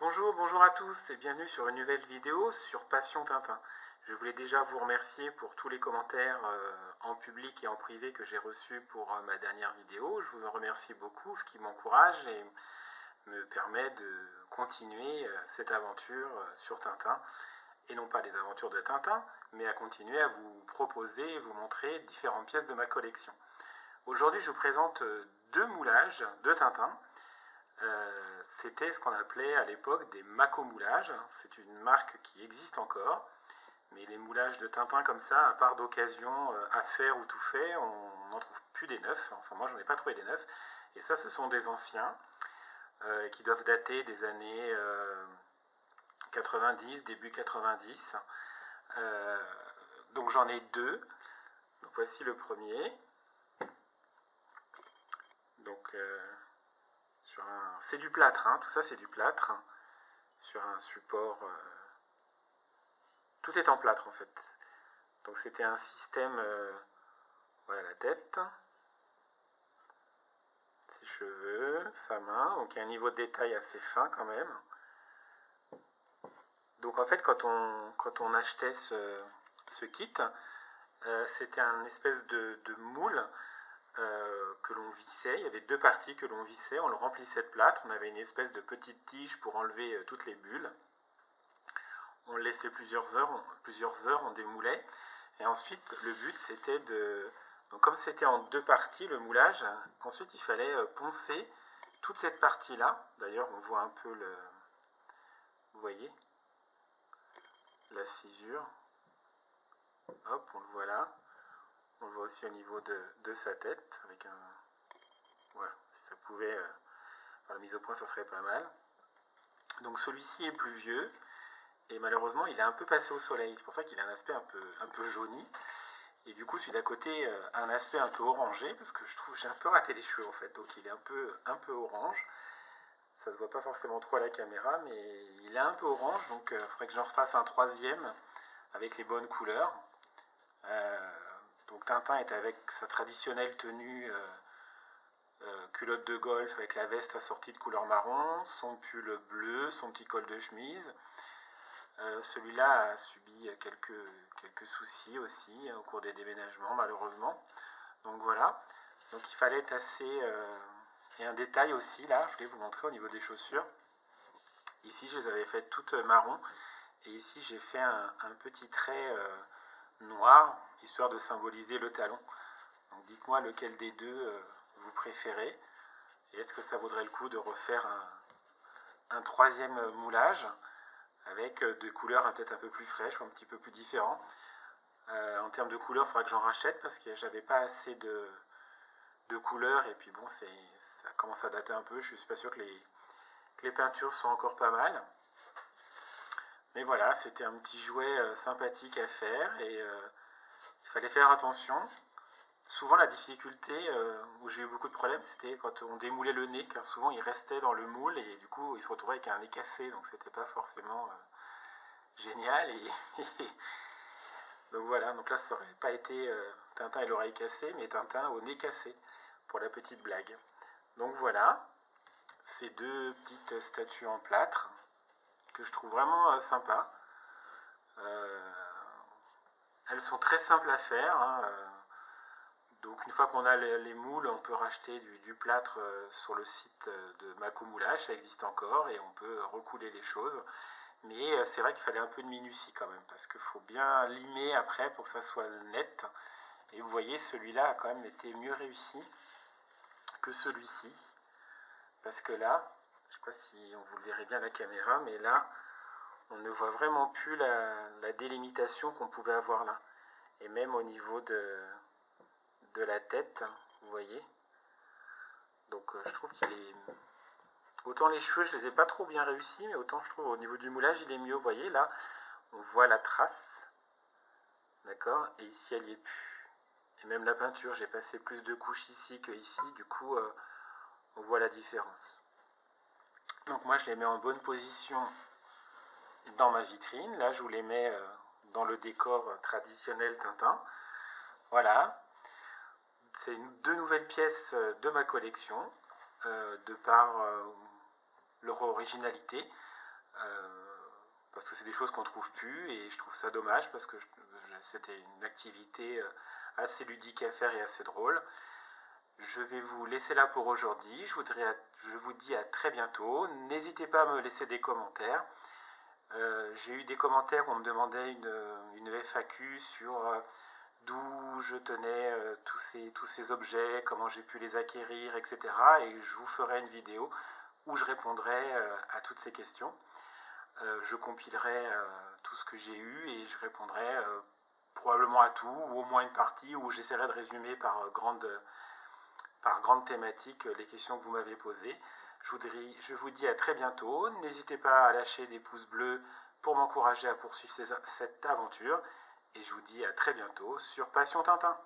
Bonjour à tous et bienvenue sur une nouvelle vidéo sur Passion Tintin. Je voulais déjà vous remercier pour tous les commentaires en public et en privé que j'ai reçus pour ma dernière vidéo. Je vous en remercie beaucoup, ce qui m'encourage et me permet de continuer cette aventure sur Tintin. Et non pas les aventures de Tintin, mais à continuer à vous proposer et vous montrer différentes pièces de ma collection. Aujourd'hui, je vous présente deux moulages de Tintin. C'était ce qu'on appelait à l'époque des Mako-moulages. C'est une marque qui existe encore, mais les moulages de Tintin comme ça, à part d'occasion à faire ou tout fait, on n'en trouve plus des neufs. Enfin, moi, j'en ai pas trouvé des neufs. Et ça, ce sont des anciens qui doivent dater des années 90, début 90. Donc j'en ai deux. Donc, voici le premier. Donc c'est du plâtre, hein. Tout ça c'est du plâtre sur un support. Tout est en plâtre en fait. Donc c'était un système. Voilà la tête, ses cheveux, sa main. Donc il y a un niveau de détail assez fin quand même. Donc en fait quand on achetait ce kit, c'était un espèce de moule que l'on vissait. Il y avait deux parties que l'on vissait. On le remplissait de plâtre. On avait une espèce de petite tige pour enlever toutes les bulles. On le laissait plusieurs heures, on démoulait. Et ensuite, le but, c'était de... Donc, comme c'était en deux parties, le moulage, ensuite, il fallait poncer toute cette partie-là. D'ailleurs, on voit un peu le... Vous voyez la césure. Hop, on le voit là. On le voit aussi au niveau de sa tête, avec un... Voilà, si ça pouvait... la mise au point, ça serait pas mal. Donc, celui-ci est plus vieux. Et malheureusement, il est un peu passé au soleil. C'est pour ça qu'il a un aspect un peu jauni. Et du coup, celui d'à côté a un aspect un peu orangé, parce que je trouve j'ai un peu raté les cheveux en fait. Donc il est un peu orange. Ça se voit pas forcément trop à la caméra, mais il est un peu orange. Donc il faudrait que j'en refasse un troisième avec les bonnes couleurs. Donc Tintin est avec sa traditionnelle tenue culotte de golf avec la veste assortie de couleur marron, son pull bleu, son petit col de chemise. Celui-là a subi quelques soucis aussi au cours des déménagements malheureusement. Donc voilà, donc il fallait être assez... Et un détail aussi là, je voulais vous montrer au niveau des chaussures. Ici je les avais faites toutes marron et ici j'ai fait un petit trait noir histoire de symboliser le talon. Donc dites-moi lequel des deux vous préférez et est-ce que ça vaudrait le coup de refaire un troisième moulage avec des couleurs peut-être un peu plus fraîches ou un petit peu plus différentes. En termes de couleurs, il faudra que j'en rachète parce que j'avais pas assez de couleurs et puis bon, ça commence à dater un peu. Je suis pas sûr que les peintures sont encore pas mal. Mais voilà, c'était un petit jouet sympathique à faire et il fallait faire attention. Souvent la difficulté où j'ai eu beaucoup de problèmes, c'était quand on démoulait le nez, car souvent il restait dans le moule et du coup il se retrouvait avec un nez cassé, donc c'était pas forcément génial. Donc voilà, donc là ça aurait pas été Tintin et l'oreille cassée, mais Tintin au nez cassé, pour la petite blague. Donc voilà, ces deux petites statues en plâtre, que je trouve vraiment sympa. Elles sont très simples à faire, hein, donc une fois qu'on a les moules, on peut racheter du plâtre sur le site de Mako Moulage, ça existe encore, et on peut recouler les choses. Mais c'est vrai qu'il fallait un peu de minutie quand même, parce qu'il faut bien limer après pour que ça soit net. Et vous voyez, celui-là a quand même été mieux réussi que celui-ci. Parce que là, je ne sais pas si on vous le verrez bien à la caméra, mais là, on ne voit vraiment plus la délimitation qu'on pouvait avoir là. Et même au niveau de la tête, vous voyez. Donc je trouve qu'il est... Autant les cheveux, je ne les ai pas trop bien réussis, mais autant je trouve au niveau du moulage, il est mieux. Vous voyez, là, on voit la trace. D'accord. Et ici, elle n'y est plus. Et même la peinture, j'ai passé plus de couches ici que ici. Du coup, on voit la différence. Donc moi, je les mets en bonne position dans ma vitrine. Là, je vous les mets dans le décor traditionnel Tintin. Voilà. C'est deux nouvelles pièces de ma collection, de par leur originalité. parce que c'est des choses qu'on ne trouve plus et je trouve ça dommage parce que c'était une activité assez ludique à faire et assez drôle. Je vais vous laisser là pour aujourd'hui. Je vous dis à très bientôt. N'hésitez pas à me laisser des commentaires. J'ai eu des commentaires où on me demandait une FAQ sur d'où je tenais tous ces objets, comment j'ai pu les acquérir, etc. Et je vous ferai une vidéo où je répondrai à toutes ces questions. Je compilerai tout ce que j'ai eu et je répondrai probablement à tout, ou au moins une partie, où j'essaierai de résumer par grande thématique les questions que vous m'avez posées. Je vous dis à très bientôt. N'hésitez pas à lâcher des pouces bleus pour m'encourager à poursuivre cette aventure. Et je vous dis à très bientôt sur Passion Tintin.